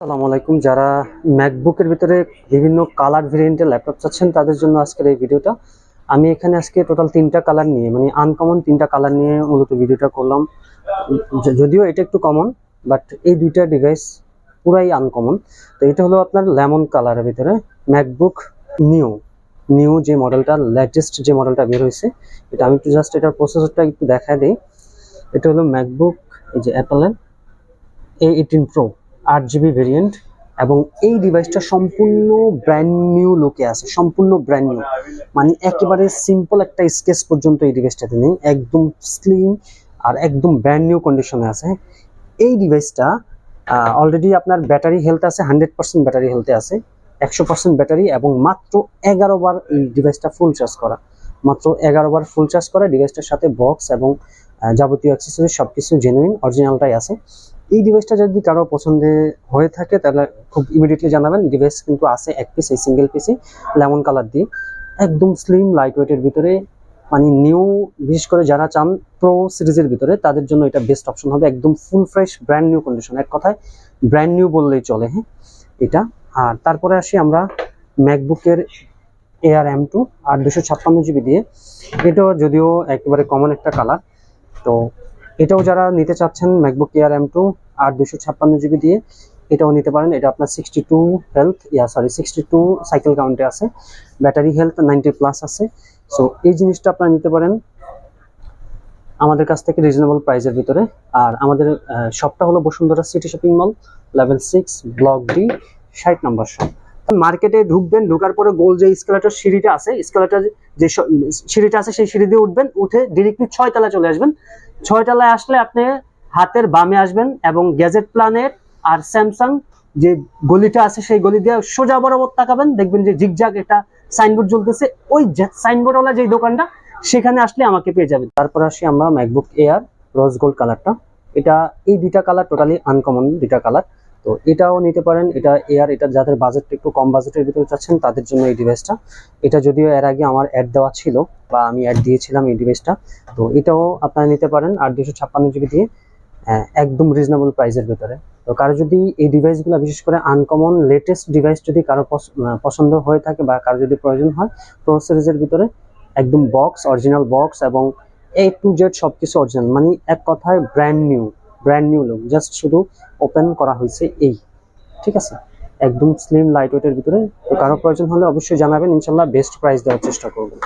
আসসালামু আলাইকুম। যারা ম্যাকবুকের ভিতরে বিভিন্ন কালার ভেরিয়েন্টের ল্যাপটপ চাচ্ছেন তাদের জন্য আজকের এই ভিডিওটা। আমি এখানে আজকে টোটাল 3টা কালার নিয়ে, মানে আনকমন 3টা কালার নিয়ে মূলত ভিডিওটা করলাম। যদিও এটা একটু কমন, বাট এই দুইটা ডিভাইস পুরাই আনকমন। তো এটা হলো আপনার লেমন কালারের ভিতরে ম্যাকবুক নিউ নিউ যে মডেলটা, লেটেস্ট যে মডেলটা বের হয়েছে, এটা আমি একটু জাস্ট এটার প্রসেসরটা একটু দেখায় দিই। এটা হলো ম্যাকবুক, এই যে অ্যাপেলের A18 Pro 8GB ভেরিয়েন্ট, এবং এই ডিভাইসটা সম্পূর্ণ ব্র্যান্ড নিউ লুকে আছে, সম্পূর্ণ ব্র্যান্ড নিউ। মানে একেবারে সিম্পল একটা স্কেচ পর্যন্ত এই ডিভাইসটাতে নেই, একদম স্লিম আর একদম ব্র্যান্ড নিউ কন্ডিশনে আছে। এই ডিভাইসটা অলরেডি আপনার ব্যাটারি হেলথ আছে 100% ব্যাটারি হেলথে আছে, 100% ব্যাটারি, এবং মাত্র 11 বার এই ডিভাইসটা ফুল চার্জ করা, মাত্র 11 বার ফুল চার্জ করা। ডিভাইসটার সাথে বক্স এবং যাবতীয় অ্যাক্সেসরিজ সবকিছু জেনুইন অরিজিনালটাই আছে। এই ডিভাইসটা যদি কারো পছন্দের হয়ে থাকে তাহলে খুব ইমিডিয়েটলি জানাবেন। ডিভাইস কিন্তু আছে এক পিস, এই সিঙ্গেল পিসি লেমন কালার দিয়ে, একদম স্লিম লাইট ওয়েটের ভিতরে, মানে নিউ। বিশেষ করে যারা চান প্রো সিরিজের ভিতরে তাদের জন্য এটা বেস্ট অপশন হবে। একদম full fresh brand new condition, এক কথায় ব্র্যান্ড নিউ বললেই চলে। হ্যাঁ, এটা। আর তারপরে আসি আমরা ম্যাকবুকের এয়ার M2 256GB দিয়ে। এটাও যদিও একেবারে কমন একটা কালার, তো এটাও যারা নিতে চাচ্ছেন ম্যাকবুক এয়ার M2 256GB দিয়ে, এটাও নিতে পারেন। এটা আপনার 62 হেলথ, 62 সাইকেল কাউন্টে আছে, ব্যাটারি হেলথ 90+ আছে। সো এই জিনিসটা আপনারা নিতে পারেন আমাদের কাছ থেকে রিজনেবল প্রাইসের ভিতরে। আর আমাদের শপটা হলো Bashundhara city shopping mall, level 6, block D, 60 নম্বর শপ। মার্কেটে ঢুকবেন, ঢোকার পরে গোল যে স্কেলেটর সিঁড়িটা আছে, স্কেলেটর যে সিঁড়িটা আছে সেই সিঁড়ি দিয়ে উঠবেন, উঠে ডিরেক্টলি 6 তলায় চলে আসবেন। 6 তলায় আসলে আপনি হাতের বামে আসবেন এবং গ্যাজেট প্ল্যানেট আর স্যামসাং যে গলিটা আছে সেই গলি দিয়ে সোজা বরাবর তাকাবেন, দেখবেন যে জিগজাগ একটা সাইনবোর্ড জ্বলতেছে। ওই সাইনবোর্ডওয়ালা যে দোকানটা, সেখানে আসলে আমাকে পেয়ে যাবেন। তারপর আসি আমরা ম্যাকবুক এয়ার রোজ গোল্ড কালারটা। এটা, এই দুইটা কালার টোটালি আনকমন দুইটা কালার, তো এটাও নিতে পারেন। এটা এয়ার, এটা যাদের বাজেটটা একটু কম বাজেটের ভিতরে চাচ্ছেন তাদের জন্য এই ডিভাইসটা। এটা যদিও এর আগে আমার অ্যাড দেওয়া ছিল, বা আমি অ্যাড দিয়েছিলাম এই ডিভাইসটা, তো এটাও আপনারা নিতে পারেন 256GB দিয়ে, একদম রিজনেবল প্রাইসের ভিতরে। তো কারো যদি এই ডিভাইসগুলো, বিশেষ করে আনকমন লেটেস্ট ডিভাইস যদি কারো পছন্দ হয়ে থাকে বা কারো যদি প্রয়োজন হয় প্রো সিরিজের ভিতরে, একদম বক্স, অরিজিনাল বক্স এবং A to Z সবকিছু অরিজিনাল, মানে এক কথায় ব্র্যান্ড নিউ লুক, জাস্ট শুধু ওপেন করা হয়েছে এই, ঠিক আছে, একদম স্লিম লাইট ওয়েটের ভিতরে। তো কারো প্রয়োজন হলে অবশ্যই জানাবেন, ইনশাল্লাহ বেস্ট প্রাইস দেওয়ার চেষ্টা করবো।